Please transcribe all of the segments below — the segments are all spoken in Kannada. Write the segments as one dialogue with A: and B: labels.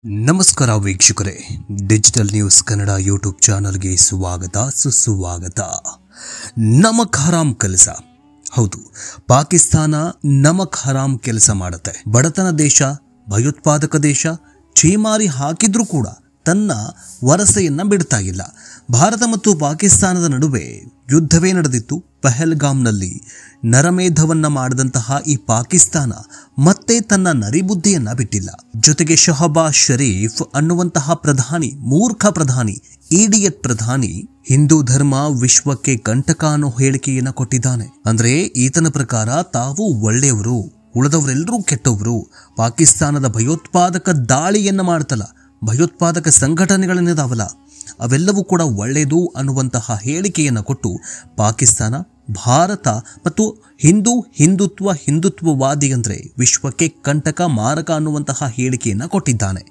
A: ನಮಸ್ಕಾರ ವೀಕ್ಷಕರೇ, ಡಿಜಿಟಲ್ ನ್ಯೂಸ್ ಕನ್ನಡ ಯೂಟ್ಯೂಬ್ ಚಾನಲ್ಗೆ ಸ್ವಾಗತ ಸುಸ್ವಾಗತ. ನಮಕ್ ಹರಾಮ್ ಕೆಲಸ. ಹೌದು, ಪಾಕಿಸ್ತಾನ ನಮಕ್ ಹರಾಮ್ ಕೆಲಸ ಮಾಡುತ್ತೆ. ಬಡತನ ದೇಶ, ಭಯೋತ್ಪಾದಕ ದೇಶ, ಛೀಮಾರಿ ಹಾಕಿದ್ರೂ ಕೂಡ ತನ್ನ ವರಸೆಯನ್ನ ಬಿಡ್ತಾ ಇಲ್ಲ. ಭಾರತ ಮತ್ತು ಪಾಕಿಸ್ತಾನದ ನಡುವೆ ಯುದ್ಧವೇ ನಡೆದಿತ್ತು. ಪಹಲ್ಗಾಮ್ನಲ್ಲಿ ನರಮೇಧವನ್ನ ಮಾಡಿದಂತಹ ಈ ಪಾಕಿಸ್ತಾನ ಮತ್ತೆ ತನ್ನ ನರಿಬುದ್ಧಿಯನ್ನ ಬಿಟ್ಟಿಲ್ಲ. ಜೊತೆಗೆ ಶಹಬಾಜ್ ಶರೀಫ್ ಅನ್ನುವಂತಹ ಪ್ರಧಾನಿ, ಮೂರ್ಖ ಪ್ರಧಾನಿ, ಇಡಿಯಟ್ ಪ್ರಧಾನಿ, ಹಿಂದೂ ಧರ್ಮ ವಿಶ್ವಕ್ಕೆ ಕಂಟಕ ಅನ್ನೋ ಹೇಳಿಕೆಯನ್ನ ಕೊಟ್ಟಿದ್ದಾನೆ. ಅಂದ್ರೆ ಈತನ ಪ್ರಕಾರ ತಾವು ಒಳ್ಳೆಯವರು, ಉಳಿದವರೆಲ್ಲರೂ ಕೆಟ್ಟವರು. ಪಾಕಿಸ್ತಾನದ ಭಯೋತ್ಪಾದಕ ದಾಳಿಯನ್ನ ಮಾಡ್ತಲ್ಲ, ಭಯೋತ್ಪಾದಕ ಸಂಘಟನೆಗಳನ್ನಿದಾವಲ್ಲ, ಅವೆಲ್ಲವೂ ಕೂಡ ಒಳ್ಳೆಯದು ಅನ್ನುವಂತಹ ಹೇಳಿಕೆಯನ್ನು ಕೊಟ್ಟು ಪಾಕಿಸ್ತಾನ ಭಾರತ ಮತ್ತು ಹಿಂದುತ್ವವಾದಿ ಅಂದ್ರೆ ವಿಶ್ವಕ್ಕೆ ಕಂಟಕ, ಮಾರಕ ಅನ್ನುವಂತಹ ಹೇಳಿಕೆಯನ್ನು ಕೊಟ್ಟಿದ್ದಾನೆ.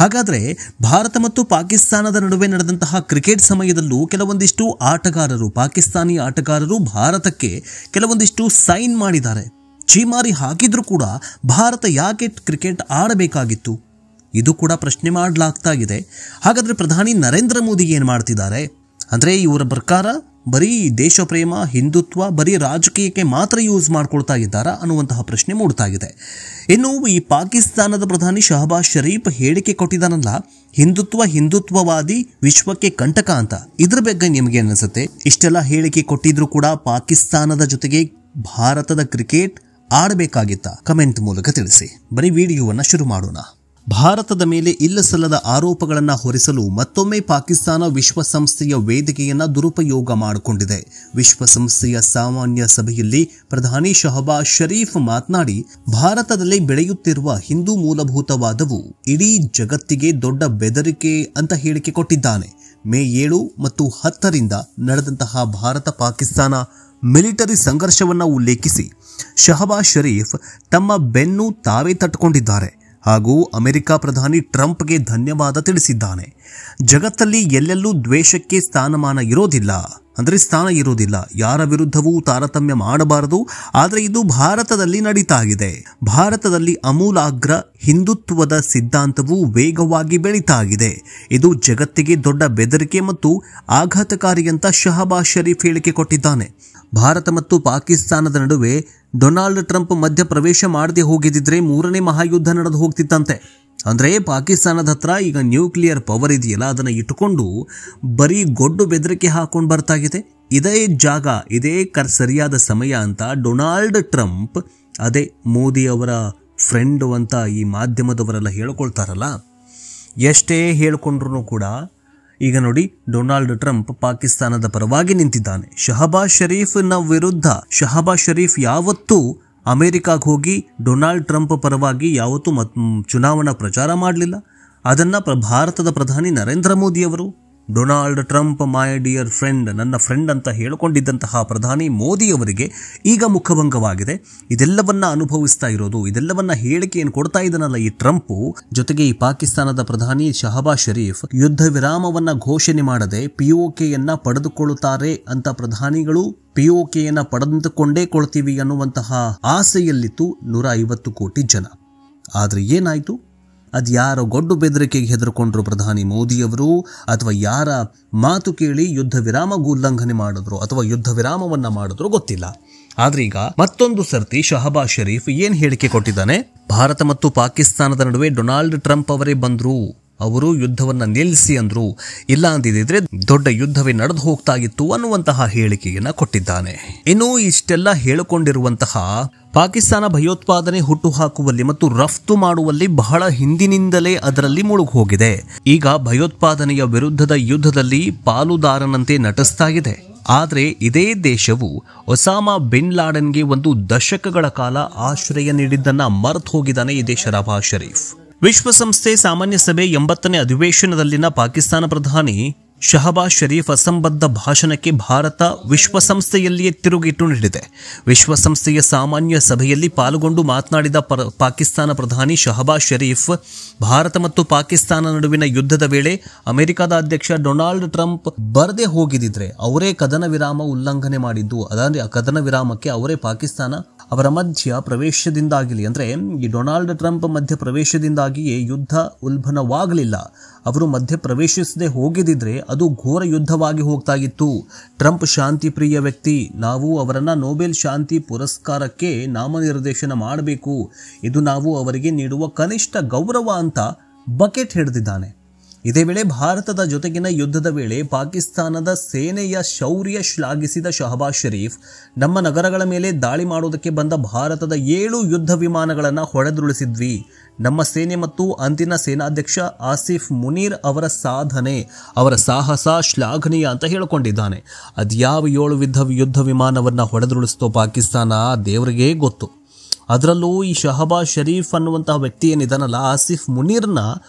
A: ಹಾಗಾದ್ರೆ ಭಾರತ ಮತ್ತು ಪಾಕಿಸ್ತಾನದ ನಡುವೆ ನಡೆದಂತಹ ಕ್ರಿಕೆಟ್ ಸಮಯದಲ್ಲೂ ಕೆಲವೊಂದಿಷ್ಟು ಆಟಗಾರರು, ಪಾಕಿಸ್ತಾನಿ ಆಟಗಾರರು ಭಾರತಕ್ಕೆ ಕೆಲವೊಂದಿಷ್ಟು ಸೈನ್ ಮಾಡಿದ್ದಾರೆ. ಛೀಮಾರಿ ಹಾಕಿದ್ರೂ ಕೂಡ ಭಾರತ ಯಾಕೆ ಕ್ರಿಕೆಟ್ ಆಡಬೇಕಾಗಿತ್ತು? ಇದು ಕೂಡ ಪ್ರಶ್ನೆ ಮಾಡಲಾಗ್ತಾ ಇದೆ. ಹಾಗಾದ್ರೆ ಪ್ರಧಾನಿ ನರೇಂದ್ರ ಮೋದಿ ಏನು ಮಾಡ್ತಿದ್ದಾರೆ ಅಂದ್ರೆ, ಇವರ ಪ್ರಕಾರ ಬರೀ ದೇಶ ಪ್ರೇಮ, ಹಿಂದುತ್ವ ಬರೀ ರಾಜಕೀಯಕ್ಕೆ ಮಾತ್ರ ಯೂಸ್ ಮಾಡ್ಕೊಳ್ತಾ ಇದ್ದಾರಾ ಅನ್ನುವಂತಹ ಪ್ರಶ್ನೆ ಮೂಡ್ತಾ ಇದೆ. ಇನ್ನು ಈ ಪಾಕಿಸ್ತಾನದ ಪ್ರಧಾನಿ ಶಹಬಾಜ್ ಶರೀಫ್ ಹೇಳಿಕೆ ಕೊಟ್ಟಿದ್ದಾನಲ್ಲ, ಹಿಂದುತ್ವವಾದಿ ವಿಶ್ವಕ್ಕೆ ಕಂಟಕ ಅಂತ, ಇದ್ರ ಬಗ್ಗೆ ನಿಮಗೆ ಅನಿಸುತ್ತೆ? ಇಷ್ಟೆಲ್ಲ ಹೇಳಿಕೆ ಕೊಟ್ಟಿದ್ರು ಕೂಡ ಪಾಕಿಸ್ತಾನದ ಜೊತೆಗೆ ಭಾರತದ ಕ್ರಿಕೆಟ್ ಆಡಬೇಕಾಗಿತ್ತ? ಕಮೆಂಟ್ ಮೂಲಕ ತಿಳಿಸಿ. ಬರೀ ವಿಡಿಯೋವನ್ನ ಶುರು ಮಾಡೋಣ. ಭಾರತದ ಮೇಲೆ ಇಲ್ಲಸಲ್ಲದ ಆರೋಪಗಳನ್ನು ಹೊರಿಸಲು ಮತ್ತೊಮ್ಮೆ ಪಾಕಿಸ್ತಾನ ವಿಶ್ವಸಂಸ್ಥೆಯ ವೇದಿಕೆಯನ್ನ ದುರುಪಯೋಗ ಮಾಡಿಕೊಂಡಿದೆ. ವಿಶ್ವಸಂಸ್ಥೆಯ ಸಾಮಾನ್ಯ ಸಭೆಯಲ್ಲಿ ಪ್ರಧಾನಿ ಶಹಬಾಜ್ ಶರೀಫ್ ಮಾತನಾಡಿ, ಭಾರತದಲ್ಲಿ ಬೆಳೆಯುತ್ತಿರುವ ಹಿಂದೂ ಮೂಲಭೂತವಾದವು ಇಡೀ ಜಗತ್ತಿಗೆ ದೊಡ್ಡ ಬೆದರಿಕೆ ಅಂತ ಹೇಳಿಕೆ ಕೊಟ್ಟಿದ್ದಾನೆ. ಮೇ 7 ಮತ್ತು 10ರಿಂದ ನಡೆದಂತಹ ಭಾರತ ಪಾಕಿಸ್ತಾನ ಮಿಲಿಟರಿ ಸಂಘರ್ಷವನ್ನ ಉಲ್ಲೇಖಿಸಿ ಶಹಬಾಜ್ ಶರೀಫ್ ತಮ್ಮ ಬೆನ್ನು ತಾವೇ ತಟ್ಟಿಕೊಂಡಿದ್ದಾರೆ ಹಾಗೂ ಅಮೆರಿಕ ಪ್ರಧಾನಿ ಟ್ರಂಪ್ಗೆ ಧನ್ಯವಾದ ತಿಳಿಸಿದ್ದಾನೆ. ಜಗತ್ತಲ್ಲಿ ಎಲ್ಲೆಲ್ಲೂ ದ್ವೇಷಕ್ಕೆ ಸ್ಥಾನ ಇರೋದಿಲ್ಲ, ಯಾರ ವಿರುದ್ಧವೂ ತಾರತಮ್ಯ ಮಾಡಬಾರದು. ಆದರೆ ಇದು ಭಾರತದಲ್ಲಿ ನಡೀತಾ ಇದೆ. ಭಾರತದಲ್ಲಿ ಅಮೂಲಾಗ್ರ ಹಿಂದುತ್ವದ ಸಿದ್ಧಾಂತವು ವೇಗವಾಗಿ ಬೆಳೀತಾ ಇದೆ. ಇದು ಜಗತ್ತಿಗೆ ದೊಡ್ಡ ಬೆದರಿಕೆ ಮತ್ತು ಆಘಾತಕಾರಿ ಅಂತ ಶಹಬಾಜ್ ಶರೀಫ್ ಹೇಳಿಕೆ ಕೊಟ್ಟಿದ್ದಾನೆ. ಭಾರತ ಮತ್ತು ಪಾಕಿಸ್ತಾನದ ನಡುವೆ ಡೊನಾಲ್ಡ್ ಟ್ರಂಪ್ ಮಧ್ಯ ಪ್ರವೇಶ ಮಾಡದೆ ಹೋಗಿದ್ರೆ 3ನೇ ಮಹಾಯುದ್ಧ ನಡೆದು ಹೋಗ್ತಿತ್ತಂತೆ. ಅಂದ್ರೆ ಪಾಕಿಸ್ತಾನದ ಹತ್ರ ಈಗ ನ್ಯೂಕ್ಲಿಯರ್ ಪವರ್ ಇದೆಯಲ್ಲ, ಅದನ್ನ ಇಟ್ಟುಕೊಂಡು ಬರೀ ಗೊಡ್ಡು ಬೆದರಿಕೆ ಹಾಕೊಂಡು ಬರ್ತಾ ಇದೆ. ಇದೇ ಜಾಗ, ಇದೇ ಸರಿಯಾದ ಸಮಯ ಅಂತ ಡೊನಾಲ್ಡ್ ಟ್ರಂಪ್, ಅದೇ ಮೋದಿ ಅವರ ಫ್ರೆಂಡ್ ಅಂತ ಈ ಮಾಧ್ಯಮದವರೆಲ್ಲ ಹೇಳ್ಕೊಳ್ತಾರಲ್ಲ, ಎಷ್ಟೇ ಹೇಳ್ಕೊಂಡ್ರು ಕೂಡ ಈಗ ನೋಡಿ, ಡೊನಾಲ್ಡ್ ಟ್ರಂಪ್ ಪಾಕಿಸ್ತಾನದ ಪರವಾಗಿ ನಿಂತಿದ್ದಾನೆ. ಶಹಬಾಜ್ ಶರೀಫ್ ಯಾವತ್ತೂ ಅಮೆರಿಕಾಗೆ ಹೋಗಿ ಡೊನಾಲ್ಡ್ ಟ್ರಂಪ್ ಪರವಾಗಿ ಯಾವತ್ತೂ ಚುನಾವಣಾ ಪ್ರಚಾರ ಮಾಡಲಿಲ್ಲ. ಅದನ್ನ ಭಾರತದ ಪ್ರಧಾನಿ ನರೇಂದ್ರ ಮೋದಿ ಅವರು, Donald Trump my dear friend, ನನ್ನ ಫ್ರೆಂಡ್ ಅಂತ ಹೇಳಿಕೊಂಡಿದ್ದಂತಹ ಪ್ರಧಾನಿ ಮೋದಿ ಅವರಿಗೆ ಈಗ ಮುಖಭಂಗವಾಗಿದೆ. ಇದೆಲ್ಲವನ್ನ ಅನುಭವಿಸ್ತಾ ಇರೋದು, ಇದೆಲ್ಲವನ್ನ ಹೇಳಿಕೆಯನ್ನು ಕೊಡ್ತಾ ಇದ್ದಾನಲ್ಲ ಈ ಟ್ರಂಪ್. ಜೊತೆಗೆ ಈ ಪಾಕಿಸ್ತಾನದ ಪ್ರಧಾನಿ ಶಹಬಾಜ್ ಶರೀಫ್ ಯುದ್ಧ ವಿರಾಮವನ್ನ ಘೋಷಣೆ ಮಾಡದೆ ಪಿಒಕೆಯನ್ನ ಪಡೆದುಕೊಳ್ಳುತ್ತಾರೆ ಅಂತ, ಪ್ರಧಾನಿಗಳು ಪಿಒಕೆಯನ್ನ ಪಡೆದುಕೊಂಡೇ ಕೊಳ್ತೀವಿ ಅನ್ನುವಂತಹ ಆಸೆಯಲ್ಲಿತ್ತು 150 ಕೋಟಿ ಜನ. ಆದ್ರೆ ಏನಾಯ್ತು? ಅದು ಯಾರ ಗೊಡ್ಡು ಬೆದರಿಕೆಗೆ ಹೆದರ್ಕೊಂಡ್ರು ಪ್ರಧಾನಿ ಮೋದಿಯವರು, ಅಥವಾ ಯಾರ ಮಾತು ಕೇಳಿ ಯುದ್ಧ ವಿರಾಮ ಉಲ್ಲಂಘನೆ ಮಾಡಿದ್ರು ಅಥವಾ ಯುದ್ಧ ವಿರಾಮವನ್ನ ಮಾಡಿದ್ರು ಗೊತ್ತಿಲ್ಲ. ಆದ್ರೆ ಈಗ ಮತ್ತೊಂದು ಸರ್ತಿ ಶಹಬಾಜ್ ಶರೀಫ್ ಏನ್ ಹೇಳಿಕೆ ಕೊಟ್ಟಿದ್ದಾನೆ, ಭಾರತ ಮತ್ತು ಪಾಕಿಸ್ತಾನದ ನಡುವೆ ಡೊನಾಲ್ಡ್ ಟ್ರಂಪ್ ಅವರೇ ಬಂದ್ರು, ಅವರು ಯುದ್ಧವನ್ನ ನಿಲ್ಲಿಸಿ ಅಂದ್ರು, ಇಲ್ಲ ಅಂದಿದ್ರೆ ದೊಡ್ಡ ಯುದ್ಧವೇ ನಡೆದು ಹೋಗ್ತಾ ಇತ್ತು ಅನ್ನುವಂತಹ ಹೇಳಿಕೆಯನ್ನ ಕೊಟ್ಟಿದ್ದಾನೆ. ಇನ್ನು ಇಷ್ಟೆಲ್ಲ ಹೇಳಿಕೊಂಡಿರುವಂತಹ ಪಾಕಿಸ್ತಾನ ಭಯೋತ್ಪಾದನೆ ಹುಟ್ಟುಹಾಕುವಲ್ಲಿ ಮತ್ತು ರಫ್ತು ಮಾಡುವಲ್ಲಿ ಬಹಳ ಹಿಂದಿನಿಂದಲೇ ಅದರಲ್ಲಿ ಮುಳುಗು ಹೋಗಿದೆ. ಈಗ ಭಯೋತ್ಪಾದನೆಯ ವಿರುದ್ಧದ ಯುದ್ಧದಲ್ಲಿ ಪಾಲುದಾರನಂತೆ ನಟಿಸ್ತಾ ಇದೆ. ಆದರೆ ಇದೇ ದೇಶವು ಒಸಾಮಾ ಬಿನ್ ಲಾಡೆನ್ಗೆ 1 ದಶಕಗಳ ಕಾಲ ಆಶ್ರಯ ನೀಡಿದ್ದನ್ನ ಮರೆತು ಹೋಗಿದ್ದಾನೆ ಇದೇ ಶಹಬಾಜ್ ಶರೀಫ್. ವಿಶ್ವಸಂಸ್ಥೆ ಸಾಮಾನ್ಯ ಸಭೆ 80ನೇ ಅಧಿವೇಶನದಲ್ಲಿನ ಪಾಕಿಸ್ತಾನ ಪ್ರಧಾನಿ ಶಹಬಾಜ್ ಶರೀಫ್ ಅಸಂಬದ್ಧ ಭಾಷಣಕ್ಕೆ ಭಾರತ ವಿಶ್ವಸಂಸ್ಥೆಯಲ್ಲಿಯೇ ತಿರುಗೇಟು ನೀಡಿದೆ. ವಿಶ್ವಸಂಸ್ಥೆಯ ಸಾಮಾನ್ಯ ಸಭೆಯಲ್ಲಿ ಪಾಲ್ಗೊಂಡು ಮಾತನಾಡಿದ ಪಾಕಿಸ್ತಾನ ಪ್ರಧಾನಿ ಶಹಬಾಜ್ ಶರೀಫ್, ಭಾರತ ಮತ್ತು ಪಾಕಿಸ್ತಾನ ನಡುವಿನ ಯುದ್ಧದ ವೇಳೆ ಅಮೆರಿಕದ ಅಧ್ಯಕ್ಷ ಡೊನಾಲ್ಡ್ ಟ್ರಂಪ್ ಬರದೇ ಹೋಗಿದ್ರೆ ಅವರೇ ಕದನ ವಿರಾಮ ಉಲ್ಲಂಘನೆ ಮಾಡಿದ್ದು, ಅದಾದ್ರೆ ಕದನ ವಿರಾಮಕ್ಕೆ ಅವರೇ ಪಾಕಿಸ್ತಾನ ಅವರ ಮಧ್ಯ ಪ್ರವೇಶದಿಂದಾಗಲಿ ಅಂದರೆ ಈ ಡೊನಾಲ್ಡ್ ಟ್ರಂಪ್ ಮಧ್ಯ ಪ್ರವೇಶದಿಂದಾಗಿಯೇ ಯುದ್ಧ ಉಲ್ಬಣವಾಗಲಿಲ್ಲ. ಅವರು ಮಧ್ಯ ಪ್ರವೇಶಿಸದೆ ಹೋಗಿದ್ದಿದ್ರೆ ಅದು ಘೋರ ಯುದ್ಧವಾಗಿ ಹೋಗ್ತಾ ಇತ್ತು. ಟ್ರಂಪ್ ಶಾಂತಿ ಪ್ರಿಯ ವ್ಯಕ್ತಿ, ನಾವು ಅವರನ್ನು ನೊಬೆಲ್ ಶಾಂತಿ ಪುರಸ್ಕಾರಕ್ಕೆ ನಾಮನಿರ್ದೇಶನ ಮಾಡಬೇಕು, ಇದು ನಾವು ಅವರಿಗೆ ನೀಡುವ ಕನಿಷ್ಠ ಗೌರವ ಅಂತ ಬಕೆಟ್ ಹಿಡಿದಿದ್ದಾನೆ. ಇದೇ ವೇಳೆ ಭಾರತದ ಜೊತೆಗಿನ ಯುದ್ಧದ ವೇಳೆ ಪಾಕಿಸ್ತಾನದ ಸೇನೆಯ ಶೌರ್ಯ ಶ್ಲಾಘಿಸಿದ ಶಹಬಾಜ್ ಶರೀಫ್, ನಮ್ಮ ನಗರಗಳ ಮೇಲೆ ದಾಳಿ ಮಾಡೋದಕ್ಕೆ ಬಂದ ಭಾರತದ 7 ಯುದ್ಧ ವಿಮಾನಗಳನ್ನು ಹೊಡೆದುರುಳಿಸಿದ್ವಿ. ನಮ್ಮ ಸೇನೆ ಮತ್ತು ಅಂದಿನ ಸೇನಾಧ್ಯಕ್ಷ ಆಸಿಫ್ ಮುನೀರ್ ಅವರ ಸಾಧನೆ, ಅವರ ಸಾಹಸ ಶ್ಲಾಘನೀಯ ಅಂತ ಹೇಳಿಕೊಂಡಿದ್ದಾನೆ. ಅದ್ಯಾವ 7 ಯುದ್ಧ ವಿಮಾನವನ್ನು ಹೊಡೆದುರುಳಿಸ್ತೋ ಪಾಕಿಸ್ತಾನ ದೇವರಿಗೇ ಗೊತ್ತು. ಅದರಲ್ಲೂ ಈ ಶಹಬಾಜ್ ಶರೀಫ್ ಅನ್ನುವಂತಹ ವ್ಯಕ್ತಿ ಏನಿದ್ದಾನಲ್ಲ, ಆಸಿಫ್ ಮುನೀರ್ನ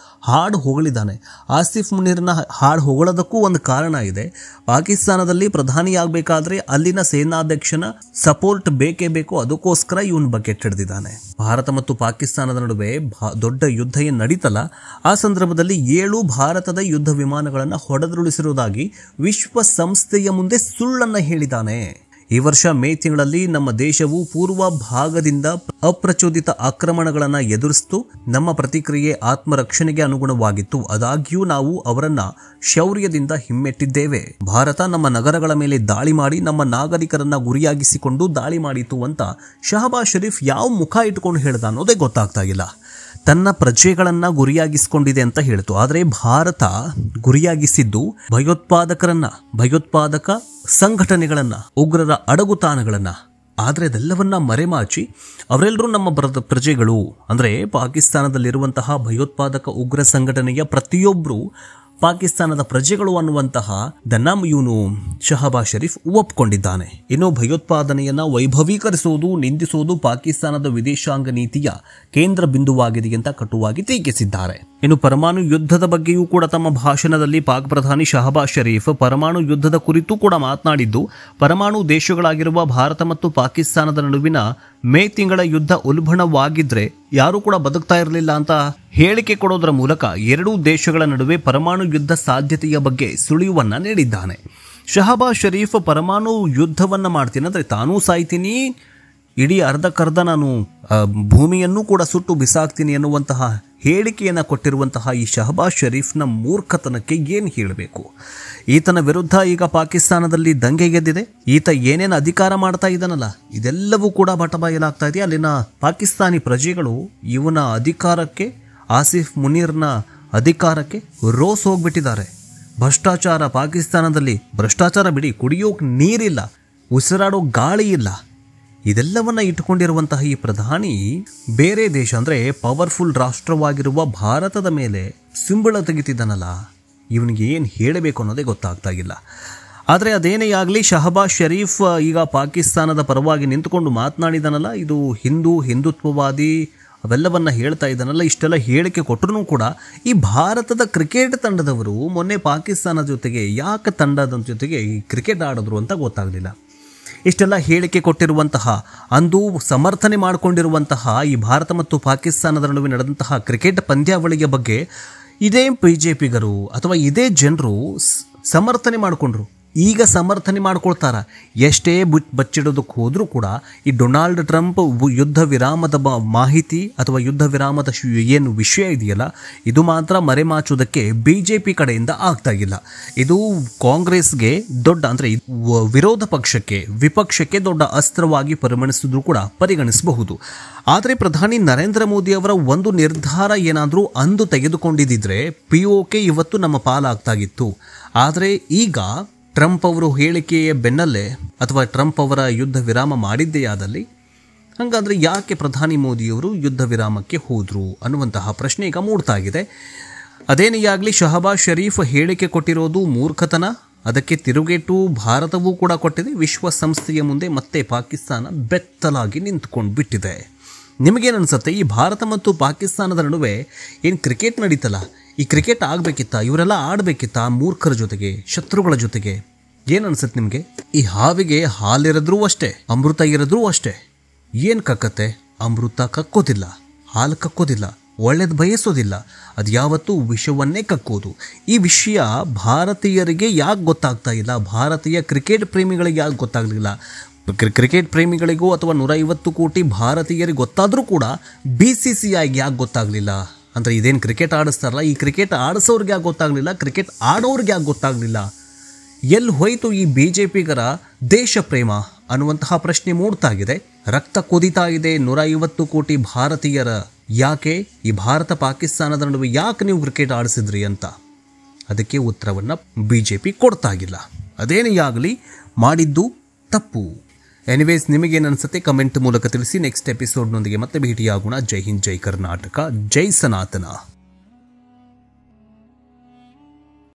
A: ಹಾಡು ಹೊಗಳಿದ್ದಾನೆ. ಆಸಿಫ್ ಮುನೀರ್ನ ಹಾಡು ಹೊಗಳೋದಕ್ಕೂ ಒಂದು ಕಾರಣ ಇದೆ. ಪಾಕಿಸ್ತಾನದಲ್ಲಿ ಪ್ರಧಾನಿಯಾಗಬೇಕಾದ್ರೆ ಅಲ್ಲಿನ ಸೇನಾಧ್ಯಕ್ಷನ ಸಪೋರ್ಟ್ ಬೇಕೇ ಬೇಕು, ಅದಕ್ಕೋಸ್ಕರ ಇವನು ಬಕೆಟ್ ಹಿಡಿದಿದ್ದಾನೆ. ಭಾರತ ಮತ್ತು ಪಾಕಿಸ್ತಾನದ ನಡುವೆ ದೊಡ್ಡ ಯುದ್ಧ ಏನು ನಡೀತಲ್ಲ, ಆ ಸಂದರ್ಭದಲ್ಲಿ 7 ಭಾರತದ ಯುದ್ಧ ವಿಮಾನಗಳನ್ನು ಹೊಡೆದುರುಳಿಸಿರುವುದಾಗಿ ವಿಶ್ವಸಂಸ್ಥೆಯ ಮುಂದೆ ಸುಳ್ಳನ್ನು ಹೇಳಿದ್ದಾನೆ. ಈ ವರ್ಷ ಮೇ ತಿಂಗಳಲ್ಲಿ ನಮ್ಮ ದೇಶವು ಪೂರ್ವ ಭಾಗದಿಂದ ಅಪ್ರಚೋದಿತ ಆಕ್ರಮಣಗಳನ್ನು ಎದುರಿಸಿತು. ನಮ್ಮ ಪ್ರತಿಕ್ರಿಯೆ ಆತ್ಮರಕ್ಷಣೆಗೆ ಅನುಗುಣವಾಗಿತ್ತು. ಆದಾಗ್ಯೂ ನಾವು ಅವರನ್ನ ಶೌರ್ಯದಿಂದ ಹಿಮ್ಮೆಟ್ಟಿದ್ದೇವೆ. ಭಾರತ ನಮ್ಮ ನಗರಗಳ ಮೇಲೆ ದಾಳಿ ಮಾಡಿ ನಮ್ಮ ನಾಗರಿಕರನ್ನ ಗುರಿಯಾಗಿಸಿಕೊಂಡು ದಾಳಿ ಮಾಡಿತು ಅಂತ ಶಹಬಾಜ್ ಶರೀಫ್ ಯಾವ ಮುಖ ಇಟ್ಕೊಂಡು ಹೇಳ್ದ ಅನ್ನೋದೇ ಗೊತ್ತಾಗ್ತಾ ಇಲ್ಲ. ತನ್ನ ಪ್ರಜೆಗಳನ್ನ ಗುರಿಯಾಗಿಸಿಕೊಂಡಿದೆ ಅಂತ ಹೇಳಿತು. ಆದರೆ ಭಾರತ ಗುರಿಯಾಗಿಸಿದ್ದು ಭಯೋತ್ಪಾದಕ ಸಂಘಟನೆಗಳನ್ನ, ಉಗ್ರರ ಅಡಗುತಾಣಗಳನ್ನ. ಆದರೆ ಅದೆಲ್ಲವನ್ನ ಮರೆಮಾಚಿ ಅವರೆಲ್ಲರೂ ನಮ್ಮ ಪ್ರಜೆಗಳು, ಅಂದರೆ ಪಾಕಿಸ್ತಾನದಲ್ಲಿರುವಂತಹ ಭಯೋತ್ಪಾದಕ ಉಗ್ರ ಸಂಘಟನೆಯ ಪ್ರತಿಯೊಬ್ಬರು ಪಾಕಿಸ್ತಾನದ ಪ್ರಜೆಗಳು ಅನ್ನುವಂತಹ ಇವನು ಶಹಬಾಜ್ ಶರೀಫ್ ಒಪ್ಪಿಕೊಂಡಿದ್ದಾನೆ. ಇನ್ನು ಭಯೋತ್ಪಾದನೆಯನ್ನ ವೈಭವೀಕರಿಸುವುದು, ನಿಂದಿಸುವುದು ಪಾಕಿಸ್ತಾನದ ವಿದೇಶಾಂಗ ನೀತಿಯ ಕೇಂದ್ರ ಬಿಂದುವಾಗಿದೆ ಅಂತ ಕಟುವಾಗಿ ಟೀಕಿಸಿದ್ದಾರೆ. ಇನ್ನು ಪರಮಾಣು ಯುದ್ಧದ ಬಗ್ಗೆಯೂ ಕೂಡ ತಮ್ಮ ಭಾಷಣದಲ್ಲಿ ಪಾಕ್ ಪ್ರಧಾನಿ ಶಹಬಾಜ್ ಶರೀಫ್ ಪರಮಾಣು ಯುದ್ಧದ ಕುರಿತು ಕೂಡ ಮಾತನಾಡಿದ್ದು, ಪರಮಾಣು ದೇಶಗಳಾಗಿರುವ ಭಾರತ ಮತ್ತು ಪಾಕಿಸ್ತಾನದ ನಡುವಿನ ಮೇ ತಿಂಗಳ ಯುದ್ಧ ಉಲ್ಬಣವಾಗಿದ್ರೆ ಯಾರೂ ಕೂಡ ಬದುಕ್ತಾ ಇರಲಿಲ್ಲ ಅಂತ ಹೇಳಿಕೆ ಕೊಡೋದರ ಮೂಲಕ ಎರಡೂ ದೇಶಗಳ ನಡುವೆ ಪರಮಾಣು ಯುದ್ಧ ಸಾಧ್ಯತೆಯ ಬಗ್ಗೆ ಸುಳಿವನ್ನ ನೀಡಿದ್ದಾನೆ. ಶಹಬಾಜ್ ಶರೀಫ್ ಪರಮಾಣು ಯುದ್ಧವನ್ನ ಮಾಡ್ತೀನಿ ಅಂದರೆ ತಾನೂ ಸಾಯ್ತೀನಿ, ಇಡೀ ಅರ್ಧಕ್ಕರ್ಧ ನಾನು ಭೂಮಿಯನ್ನು ಕೂಡ ಸುಟ್ಟು ಬಿಸಾಕ್ತೀನಿ ಎನ್ನುವಂತಹ ಹೇಳಿಕೆಯನ್ನು ಕೊಟ್ಟಿರುವಂತಹ ಈ ಶಹಬಾಜ್ ಶರೀಫ್ನ ಮೂರ್ಖತನಕ್ಕೆ ಏನು ಹೇಳಬೇಕು? ಈತನ ವಿರುದ್ಧ ಈಗ ಪಾಕಿಸ್ತಾನದಲ್ಲಿ ದಂಗೆ ಗೆದ್ದಿದೆ. ಈತ ಏನೇನು ಅಧಿಕಾರ ಮಾಡ್ತಾ ಇದ್ದಾನಲ್ಲ, ಇದೆಲ್ಲವೂ ಕೂಡ ಬಟಬಯಲಾಗ್ತಾ ಇದೆ. ಅಲ್ಲಿನ ಪಾಕಿಸ್ತಾನಿ ಪ್ರಜೆಗಳು ಇವನ ಅಧಿಕಾರಕ್ಕೆ, ಆಸಿಫ್ ಮುನೀರ್ನ ಅಧಿಕಾರಕ್ಕೆ ರೋಸ್ ಹೋಗ್ಬಿಟ್ಟಿದ್ದಾರೆ. ಭ್ರಷ್ಟಾಚಾರ, ಪಾಕಿಸ್ತಾನದಲ್ಲಿ ಭ್ರಷ್ಟಾಚಾರ ಬಿಡಿ, ಕುಡಿಯೋಕೆ ನೀರಿಲ್ಲ, ಉಸಿರಾಡೋ ಗಾಳಿ ಇಲ್ಲ. ಇದೆಲ್ಲವನ್ನ ಇಟ್ಟುಕೊಂಡಿರುವಂತಹ ಈ ಪ್ರಧಾನಿ ಬೇರೆ ದೇಶ ಅಂದರೆ ಪವರ್ಫುಲ್ ರಾಷ್ಟ್ರವಾಗಿರುವ ಭಾರತದ ಮೇಲೆ ಸಿಂಬಳ ತೆಗಿತಿದ್ದಾನಲ್ಲ, ಇವನಿಗೆ ಏನು ಹೇಳಬೇಕು ಅನ್ನೋದೇ ಗೊತ್ತಾಗ್ತಾ ಇಲ್ಲ. ಆದರೆ ಅದೇನೇ ಆಗಲಿ, ಶಹಬಾಜ್ ಶರೀಫ್ ಈಗ ಪಾಕಿಸ್ತಾನದ ಪರವಾಗಿ ನಿಂತುಕೊಂಡು ಮಾತನಾಡಿದಾನಲ್ಲ, ಇದು ಹಿಂದುತ್ವವಾದಿ ಅವೆಲ್ಲವನ್ನ ಹೇಳ್ತಾ ಇದ್ದಾನಲ್ಲ, ಇಷ್ಟೆಲ್ಲ ಹೇಳಿಕೆ ಕೊಟ್ಟರೂ ಕೂಡ ಈ ಭಾರತದ ಕ್ರಿಕೆಟ್ ತಂಡದವರು ಮೊನ್ನೆ ಪಾಕಿಸ್ತಾನದ ಜೊತೆಗೆ ಯಾಕೆ ತಂಡದ ಜೊತೆಗೆ ಈ ಕ್ರಿಕೆಟ್ ಆಡಿದ್ರು ಅಂತ ಗೊತ್ತಾಗಲಿಲ್ಲ. ಇಷ್ಟೆಲ್ಲ ಹೇಳಿಕೆ ಕೊಟ್ಟಿರುವಂತಹ, ಅಂದು ಸಮರ್ಥನೆ ಮಾಡಿಕೊಂಡಿರುವಂತಹ ಈ ಭಾರತ ಮತ್ತು ಪಾಕಿಸ್ತಾನದ ನಡುವೆ ನಡೆದಂತಹ ಕ್ರಿಕೆಟ್ ಪಂದ್ಯಾವಳಿಯ ಬಗ್ಗೆ ಇದೇ ಬಿಜೆಪಿಗರು ಅಥವಾ ಇದೇ ಜನರು ಸಮರ್ಥನೆ ಮಾಡಿಕೊಂಡ್ರು. ಈಗ ಸಮರ್ಥನೆ ಮಾಡ್ಕೊಳ್ತಾರ. ಎಷ್ಟೇ ಬಚ್ಚಿಡೋದಕ್ಕೆ ಹೋದರೂ ಕೂಡ ಈ ಡೊನಾಲ್ಡ್ ಟ್ರಂಪ್ ಯುದ್ಧ ವಿರಾಮದ ಮಾಹಿತಿ ಅಥವಾ ಯುದ್ಧ ವಿರಾಮದ ಏನು ವಿಷಯ ಇದೆಯಲ್ಲ, ಇದು ಮಾತ್ರ ಮರೆಮಾಚುವುದಕ್ಕೆ ಬಿಜೆಪಿ ಕಡೆಯಿಂದ ಆಗ್ತಾ ಇಲ್ಲ. ಇದು ಕಾಂಗ್ರೆಸ್ಗೆ ದೊಡ್ಡ ಅಂದರೆ ವಿರೋಧ ಪಕ್ಷಕ್ಕೆ, ವಿಪಕ್ಷಕ್ಕೆ ದೊಡ್ಡ ಅಸ್ತ್ರವಾಗಿ ಪರಿಗಣಿಸಬಹುದು. ಆದರೆ ಪ್ರಧಾನಿ ನರೇಂದ್ರ ಮೋದಿ ಅವರ ಒಂದು ನಿರ್ಧಾರ ಏನಾದರೂ ಅಂದು ತೆಗೆದುಕೊಂಡಿದ್ದರೆ POK ಇವತ್ತು ನಮ್ಮ ಪಾಲಾಗ್ತಾಗಿತ್ತು. ಆದರೆ ಈಗ ಟ್ರಂಪ್ ಅವರು ಹೇಳಿಕೆಯ ಬೆನ್ನಲ್ಲೇ ಅಥವಾ ಟ್ರಂಪ್ ಅವರ ಯುದ್ಧ ವಿರಾಮ ಮಾಡಿದ್ದೇ ಆದಲ್ಲಿ ಹಾಗಾದರೆ ಯಾಕೆ ಪ್ರಧಾನಿ ಮೋದಿಯವರು ಯುದ್ಧ ವಿರಾಮಕ್ಕೆ ಹೋದರು ಅನ್ನುವಂತಹ ಪ್ರಶ್ನೆ ಈಗ ಮೂಡ್ತಾ ಇದೆ. ಅದೇನೇ ಆಗಲಿ, ಶಹಬಾಜ್ ಶರೀಫ್ ಹೇಳಿಕೆ ಕೊಟ್ಟಿರೋದು ಮೂರ್ಖತನ. ಅದಕ್ಕೆ ತಿರುಗೇಟು ಭಾರತವೂ ಕೂಡ ಕೊಟ್ಟಿದೆ. ವಿಶ್ವಸಂಸ್ಥೆಯ ಮುಂದೆ ಮತ್ತೆ ಪಾಕಿಸ್ತಾನ ಬೆತ್ತಲಾಗಿ ನಿಂತುಕೊಂಡು ಬಿಟ್ಟಿದೆ. ನಿಮಗೇನನ್ಸುತ್ತೆ? ಈ ಭಾರತ ಮತ್ತು ಪಾಕಿಸ್ತಾನದ ನಡುವೆ ಏನು ಕ್ರಿಕೆಟ್ ನಡೀತಲ್ಲ, ಈ ಕ್ರಿಕೆಟ್ ಆಗಬೇಕಿತ್ತಾ? ಇವರೆಲ್ಲ ಆಡಬೇಕಿತ್ತಾ ಮೂರ್ಖರ ಜೊತೆಗೆ, ಶತ್ರುಗಳ ಜೊತೆಗೆ? ಏನನ್ಸುತ್ತೆ ನಿಮಗೆ? ಈ ಹಾವಿಗೆ ಹಾಲಿರಿದ್ರೂ ಅಷ್ಟೇ, ಅಮೃತ ಇರಿದ್ರೂ ಅಷ್ಟೇ. ಏನು ಕಕ್ಕತ್ತೆ? ಅಮೃತ ಕಕ್ಕೋದಿಲ್ಲ, ಹಾಲು ಕಕ್ಕೋದಿಲ್ಲ, ಒಳ್ಳೇದು ಬಯಸೋದಿಲ್ಲ, ಅದು ಯಾವತ್ತೂ ವಿಷವನ್ನೇ ಕಕ್ಕೋದು. ಈ ವಿಷಯ ಭಾರತೀಯರಿಗೆ ಯಾಕೆ ಗೊತ್ತಾಗ್ತಾ ಇಲ್ಲ? ಭಾರತೀಯ ಕ್ರಿಕೆಟ್ ಪ್ರೇಮಿಗಳಿಗೆ ಯಾಕೆ ಗೊತ್ತಾಗಲಿಲ್ಲ? ಕ್ರಿಕೆಟ್ ಪ್ರೇಮಿಗಳಿಗೂ ಅಥವಾ 150 ಕೋಟಿ ಭಾರತೀಯರಿಗೆ ಗೊತ್ತಾದರೂ ಕೂಡ BCCIಗೆ ಯಾಕೆ ಗೊತ್ತಾಗಲಿಲ್ಲ ಅಂದರೆ ಇದೇನು ಕ್ರಿಕೆಟ್ ಆಡಿಸ್ತಾರಲ್ಲ, ಈ ಕ್ರಿಕೆಟ್ ಆಡಿಸೋರಿಗೆ ಯಾಕೆ ಗೊತ್ತಾಗಲಿಲ್ಲ, ಕ್ರಿಕೆಟ್ ಆಡೋರಿಗೆ ಯಾಕೆ ಗೊತ್ತಾಗಲಿಲ್ಲ, ಎಲ್ಲಿ ಹೋಯಿತು ಈ BJPಗರ ದೇಶ ಪ್ರೇಮ ಅನ್ನುವಂತಹ ಪ್ರಶ್ನೆ ಮೂಡ್ತಾ ಇದೆ. ರಕ್ತ ಕುದಿತಾ ಇದೆ 150 ಕೋಟಿ ಭಾರತೀಯರ. ಯಾಕೆ ಈ ಭಾರತ ಪಾಕಿಸ್ತಾನದ ನಡುವೆ ಯಾಕೆ ನೀವು ಕ್ರಿಕೆಟ್ ಆಡಿಸಿದ್ರಿ ಅಂತ ಅದಕ್ಕೆ ಉತ್ತರವನ್ನು BJP ಕೊಡ್ತಾ ಇಲ್ಲ. ಅದೇನೇ ಆಗಲಿ ಮಾಡಿದ್ದು ತಪ್ಪು. ಎನಿವೇಸ್, ನಿಮಗೇನು ಅನಿಸುತ್ತೆ ಕಮೆಂಟ್ ಮೂಲಕ ತಿಳಿಸಿ. ನೆಕ್ಸ್ಟ್ ಎಪಿಸೋಡ್ನೊಂದಿಗೆ ಮತ್ತೆ ಭೇಟಿಯಾಗೋಣ. ಜೈ ಹಿಂದ್, ಜೈ ಕರ್ನಾಟಕ, ಜೈ ಸನಾತನ.